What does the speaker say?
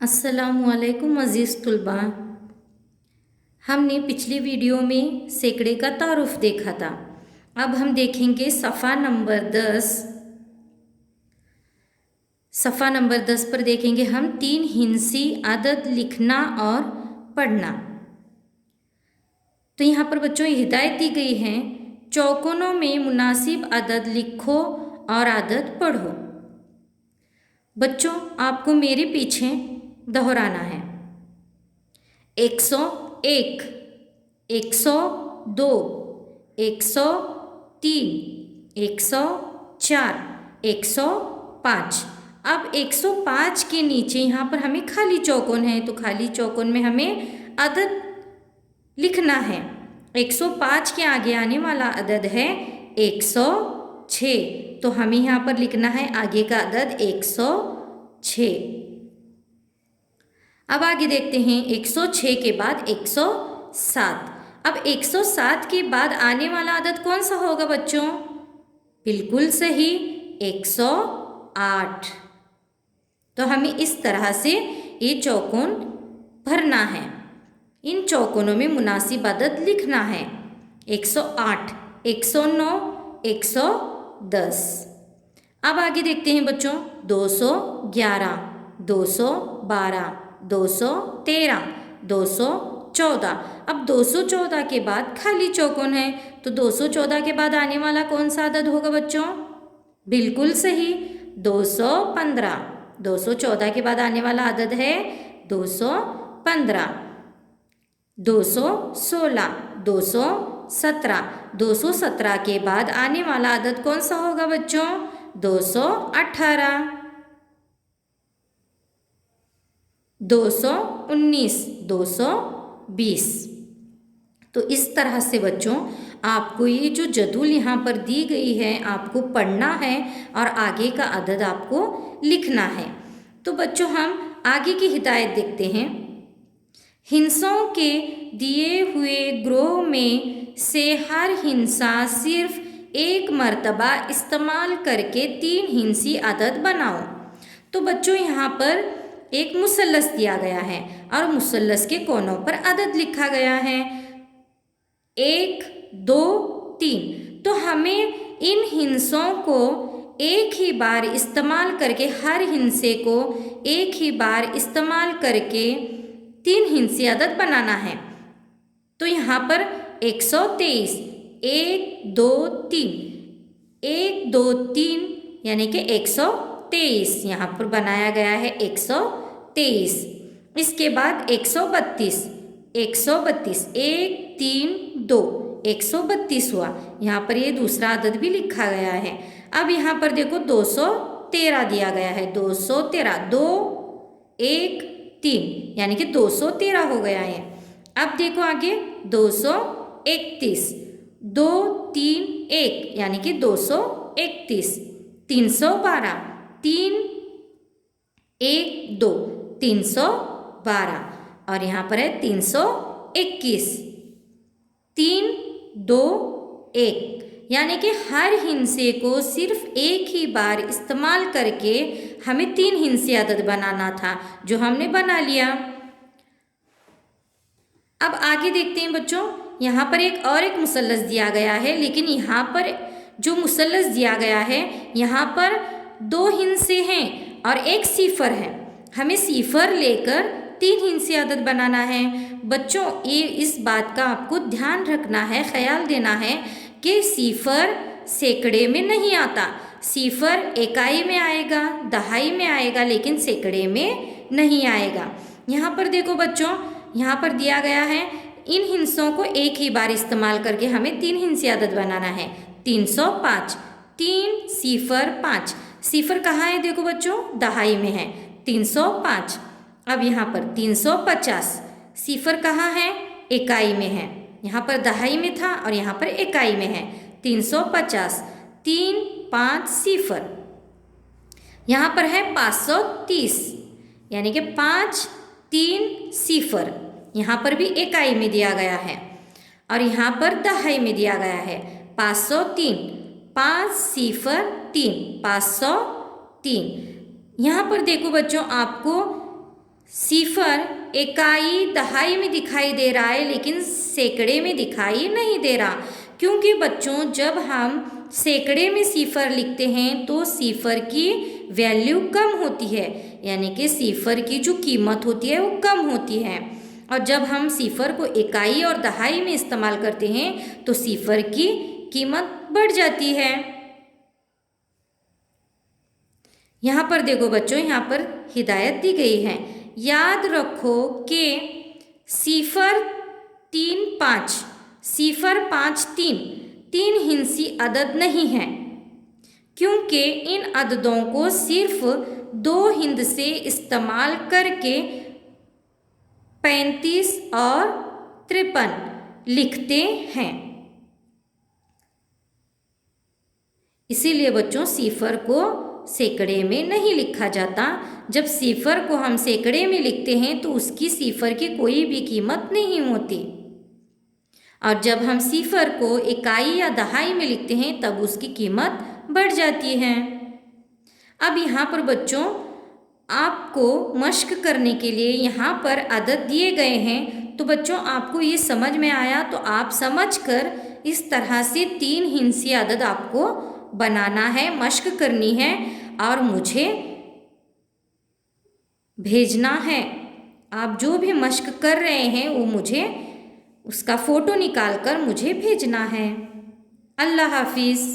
अस्सलामुअलैकुम अज़ीज़ तुलबा। हमने पिछली वीडियो में सैकड़े का तारुफ देखा था। अब हम देखेंगे सफ़ा नंबर 10। सफ़ा नंबर 10 पर देखेंगे हम 3 हिंसी अदद लिखना और पढ़ना। तो यहाँ पर बच्चों हिदायत दी गई है, चौकोनों में मुनासिब अदद लिखो और अदद पढ़ो। बच्चों आपको मेरे पीछे दोहराना है। 101, 102, 103, 104, 105। अब 105 के नीचे यहाँ पर हमें खाली चौकोन है, तो खाली चौकोन में हमें अदद लिखना है। 105 के आगे आने वाला अदद है 106, तो हमें यहाँ पर लिखना है आगे का अदद 106। अब आगे देखते हैं 106 के बाद 107। अब 107 के बाद आने वाला अदद कौन सा होगा बच्चों? बिल्कुल सही, 108। तो हमें इस तरह से ये चौकोन भरना है, इन चौकोनों में मुनासिब अदद लिखना है। 108, 109, 110। अब आगे देखते हैं बच्चों 211, 212, 213, 214। अब 214 के बाद खाली चौकोन है, तो 214 के बाद आने वाला कौन सा अदद होगा बच्चों? बिल्कुल सही, 215। 214 के बाद आने वाला अदद है 215। 216, 217। 217 के बाद आने वाला अदद कौन सा होगा बच्चों? 218। 219, 220। तो इस तरह से बच्चों आपको ये जो जदूल यहाँ पर दी गई है आपको पढ़ना है और आगे का अदद आपको लिखना है। तो बच्चों हम आगे की हिदायत देखते हैं। हिंसों के दिए हुए ग्रोह में से हर हिंसा सिर्फ एक मर्तबा इस्तेमाल करके 3 हिंसी अदद बनाओ। तो बच्चों यहाँ पर एक मुसल्लस दिया गया है और मुसल्लस के कोनों पर अदद लिखा गया है 1, 2, 3। तो हमें इन हिंसों को एक ही बार इस्तेमाल करके, हर हिंसे को एक ही बार इस्तेमाल करके 3 हिंसी अदद बनाना है। तो यहाँ पर 123, 1, 2, 3, 1, 2, 3 यानी कि 123 यहाँ पर बनाया गया है 123। इसके बाद 132, 132, 1, 3, 2, 132 हुआ। यहाँ पर ये दूसरा अदद भी लिखा गया है। अब यहाँ पर देखो 213 दिया गया है, 213, 2, 1, 3 यानी कि 213 हो गया है। अब देखो आगे 231, 2, 3, 1 यानी कि 231। 312, 3, 1, 2, 312। और यहाँ पर है 321, 3, 2, 1 यानी कि हर हिंसे को सिर्फ एक ही बार इस्तेमाल करके हमें 3 हिंसी अदद बनाना था, जो हमने बना लिया। अब आगे देखते हैं बच्चों, यहाँ पर एक मुसल्लस दिया गया है, लेकिन यहाँ पर जो मुसल्लस दिया गया है यहाँ पर 2 हिंसे हैं और एक सिफर है। हमें सिफर लेकर 3 हिंसी अदद बनाना है। बच्चों ये इस बात का आपको ध्यान रखना है, ख्याल देना है कि सिफर सैकड़े में नहीं आता। सिफर इकाई में आएगा, दहाई में आएगा, लेकिन सैकड़े में नहीं आएगा। यहाँ पर देखो बच्चों, यहाँ पर दिया गया है इन हिंसों को एक ही बार इस्तेमाल करके हमें 3 हिंसी अदद बनाना है। 305, 3, सिफर 5। सिफर कहाँ है देखो बच्चों? दहाई में है, 305। अब यहाँ पर 350, सिफर कहाँ है? इकाई में है। यहाँ पर दहाई में था और यहाँ पर इकाई में है। 350, 3, 5 सिफर। यहाँ पर है 530 यानी कि 5, 3 सिफर। यहाँ पर भी इकाई में दिया गया है और यहाँ पर दहाई में दिया गया है 503, 5 सिफर 3, 503। यहाँ पर देखो बच्चों आपको सिफर इकाई दहाई में दिखाई दे रहा है लेकिन सैकड़े में दिखाई नहीं दे रहा, क्योंकि बच्चों जब हम सैकड़े में सिफर लिखते हैं तो सिफर की वैल्यू कम होती है, यानी कि सिफर की जो कीमत होती है वो कम होती है। और जब हम सिफर को इकाई और दहाई में इस्तेमाल करते हैं तो सिफर की कीमत बढ़ जाती है। यहाँ पर देखो बच्चों, यहाँ पर हिदायत दी गई है, याद रखो कि सिफर 3 5 सिफर 5 3 हिंसी अदद नहीं है, क्योंकि इन अददों को सिर्फ 2 हिंद से इस्तेमाल करके 35 और 53 लिखते हैं। इसीलिए बच्चों सिफर को सैकड़े में नहीं लिखा जाता। जब सिफर को हम सैकड़े में लिखते हैं तो उसकी सिफर की कोई भी कीमत नहीं होती, और जब हम सिफर को इकाई या दहाई में लिखते हैं तब उसकी कीमत बढ़ जाती है। अब यहाँ पर बच्चों आपको मश्क करने के लिए यहाँ पर अदद दिए गए हैं, तो बच्चों आपको ये समझ में आया तो आप समझकर इस तरह से 3 हिंसी अदद आपको बनाना है, मश्क करनी है और मुझे भेजना है। आप जो भी मश्क कर रहे हैं वो मुझे उसका फ़ोटो निकाल कर मुझे भेजना है। अल्लाह हाफिज़।